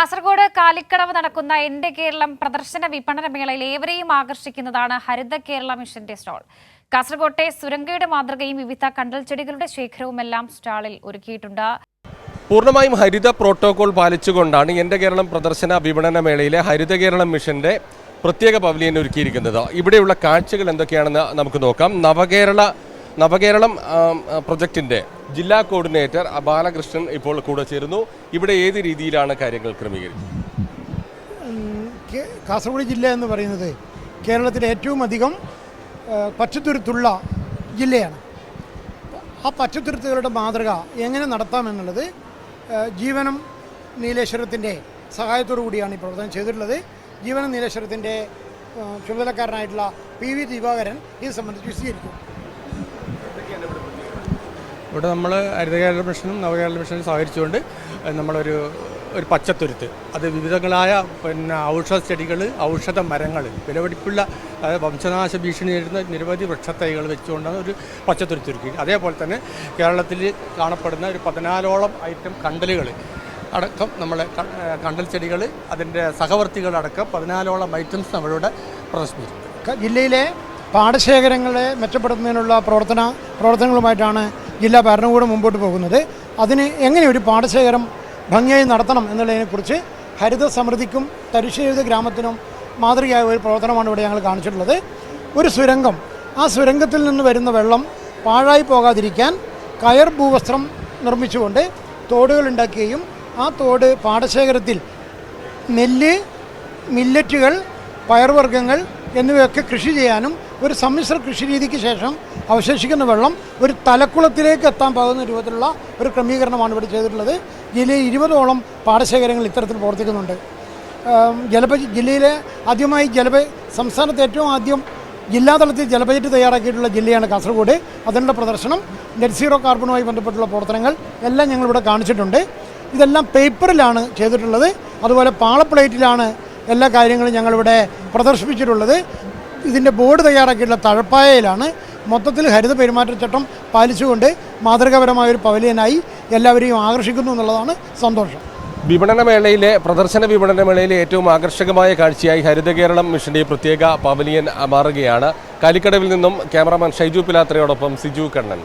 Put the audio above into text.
കാസർഗോഡ് കാലിക്കടവ് നടക്കുന്ന എന്റെ കേരളം പ്രദർശന വിപണന മേളയിൽ ഏവരെയും ആകർഷിക്കുന്നതാണ് ഹരിത കേരള മിഷന്റെ സ്റ്റാൾ. കാസർഗോട്ടെ സുരംഗയുടെ മാതൃകയും വിവിധ കണ്ടൽ ചെടികളുടെ ശേഖരവുമെല്ലാം സ്റ്റാളിൽ ഒരുക്കിയിട്ടുണ്ട്. പൂർണ്ണമായും ഹരിത പ്രോട്ടോകോൾ പാലിച്ചുകൊണ്ടാണ് എന്റെ കേരളം പ്രദർശന വിപണന മേളയിലെ ഹരിത കേരളം മിഷന്റെ പ്രത്യേക പവലിയൻ ഒരുക്കിയിരിക്കുന്നത്. ഇവിടെയുള്ള കാഴ്ചകൾ എന്തൊക്കെയാണെന്ന് നമുക്ക് നോക്കാം. നവകേരളം പ്രൊജക്ടിന്റെ ജില്ലാ കോർഡിനേറ്റർ ബാലകൃഷ്ണൻ ഇപ്പോൾ കൂടെ ചേരുന്നു. ഇവിടെ ഏത് രീതിയിലാണ് കാര്യങ്ങൾ ക്രമീകരിച്ചത്? കാസർഗോഡ് ജില്ല എന്ന് പറയുന്നത് കേരളത്തിലെ ഏറ്റവും അധികം പച്ചത്തുരുത്തുള്ള ജില്ലയാണ്. ആ പച്ചത്തുരുത്തുകളുടെ മാതൃക എങ്ങനെ നടത്താമെന്നുള്ളത് ജീവനം നീലേശ്വരത്തിൻ്റെ സഹായത്തോടു കൂടിയാണ് ഈ പ്രവർത്തനം ചെയ്തിട്ടുള്ളത്. ജീവനം നീലേശ്വരത്തിൻ്റെ ചുമതലക്കാരനായിട്ടുള്ള PV ദിവാകരൻ ഇത് സംബന്ധിച്ച് വിശദീകരിക്കും. ഇവിടെ നമ്മൾ ഹരിത കേരള മിഷനും നവകേരള മിഷനും സഹകരിച്ചുകൊണ്ട് നമ്മളൊരു പച്ചത്തുരുത്ത്, അത് വിവിധങ്ങളായ ഔഷധ ചെടികൾ, ഔഷധ മരങ്ങൾ, വിലപിടിപ്പുള്ള വംശനാശ ഭീഷണി നേരിടുന്ന നിരവധി വൃക്ഷത്തൈകൾ വെച്ചുകൊണ്ടാണ് ഒരു പച്ചത്തുരുത്ത് ഒരുക്കി. അതേപോലെ തന്നെ കേരളത്തിൽ കാണപ്പെടുന്ന ഒരു 14ഓളം ഐറ്റം കണ്ടലുകൾ അടക്കം നമ്മളെ കണ്ടൽ ചെടികൾ, അതിൻ്റെ സഹവർത്തികളടക്കം 14ഓളം ഐറ്റംസ് നമ്മളിവിടെ പ്രദർശിപ്പിച്ചു. ജില്ലയിലെ പാടശേഖരങ്ങളെ മെച്ചപ്പെടുത്തുന്നതിനുള്ള പ്രവർത്തനങ്ങളുമായിട്ടാണ് ജില്ലാ ഭരണകൂടം മുമ്പോട്ട് പോകുന്നത്. അതിന് എങ്ങനെ ഒരു പാടശേഖരം ഭംഗിയായി നടത്തണം എന്നുള്ളതിനെക്കുറിച്ച് ഹരിത സമൃദ്ധിക്കും തരിശുരഹിത ഗ്രാമത്തിനും മാതൃകയായ ഒരു പ്രവർത്തനമാണ് ഇവിടെ ഞങ്ങൾ കാണിച്ചിട്ടുള്ളത്. ഒരു സുരംഗം, ആ സുരംഗത്തിൽ നിന്ന് വരുന്ന വെള്ളം പാഴായി പോകാതിരിക്കാൻ കയർ ഭൂവസ്ത്രം നിർമ്മിച്ചുകൊണ്ട് തോടുകൾ ഉണ്ടാക്കുകയും ആ തോട് പാടശേഖരത്തിൽ നെല്ല്, മില്ലറ്റുകൾ, പയർവർഗ്ഗങ്ങൾ എന്നിവയൊക്കെ കൃഷി ചെയ്യാനും ഒരു സമ്മിശ്ര കൃഷി രീതിക്ക് ശേഷം അവശേഷിക്കുന്ന വെള്ളം ഒരു തലക്കുളത്തിലേക്ക് എത്താൻ പോകുന്ന രൂപത്തിലുള്ള ഒരു ക്രമീകരണമാണ് ഇവിടെ ചെയ്തിട്ടുള്ളത്. ജില്ലയിൽ 20ഓളം പാടശേഖരങ്ങൾ ഇത്തരത്തിൽ പ്രവർത്തിക്കുന്നുണ്ട്. ജില്ലയിലെ ആദ്യമായി സംസ്ഥാനത്ത് ഏറ്റവും ആദ്യം ജില്ലാതലത്തിൽ ജലബജറ്റ് തയ്യാറാക്കിയിട്ടുള്ള ജില്ലയാണ് കാസർഗോഡ്. അതിനുള്ള പ്രദർശനം, നെറ്റ് സീറോ കാർബണുമായി ബന്ധപ്പെട്ടുള്ള പ്രവർത്തനങ്ങൾ എല്ലാം ഞങ്ങളിവിടെ കാണിച്ചിട്ടുണ്ട്. ഇതെല്ലാം പേപ്പറിലാണ് ചെയ്തിട്ടുള്ളത്. അതുപോലെ പാളപ്ലേറ്റിലാണ് എല്ലാ കാര്യങ്ങളും ഞങ്ങളിവിടെ പ്രദർശിപ്പിച്ചിട്ടുള്ളത്. ഇതിൻ്റെ ബോർഡ് തയ്യാറാക്കിയിട്ടുള്ള തഴപ്പായയിലാണ്. മൊത്തത്തിൽ ഹരിത പെരുമാറ്റച്ചട്ടം പാലിച്ചുകൊണ്ട് മാതൃകാപരമായൊരു പവലിയനായി എല്ലാവരെയും ആകർഷിക്കുന്നു എന്നുള്ളതാണ് സന്തോഷം. പ്രദർശന വിപണനമേളയിലെ ഏറ്റവും ആകർഷകമായ കാഴ്ചയായി ഹരിത കേരളം മിഷന്റെ പ്രത്യേക പവലിയൻ മാറുകയാണ്. കാലിക്കടവിൽ നിന്നും ക്യാമറാമാൻ ഷൈജു പിലാത്രയോടൊപ്പം സിജു കണ്ണൻ.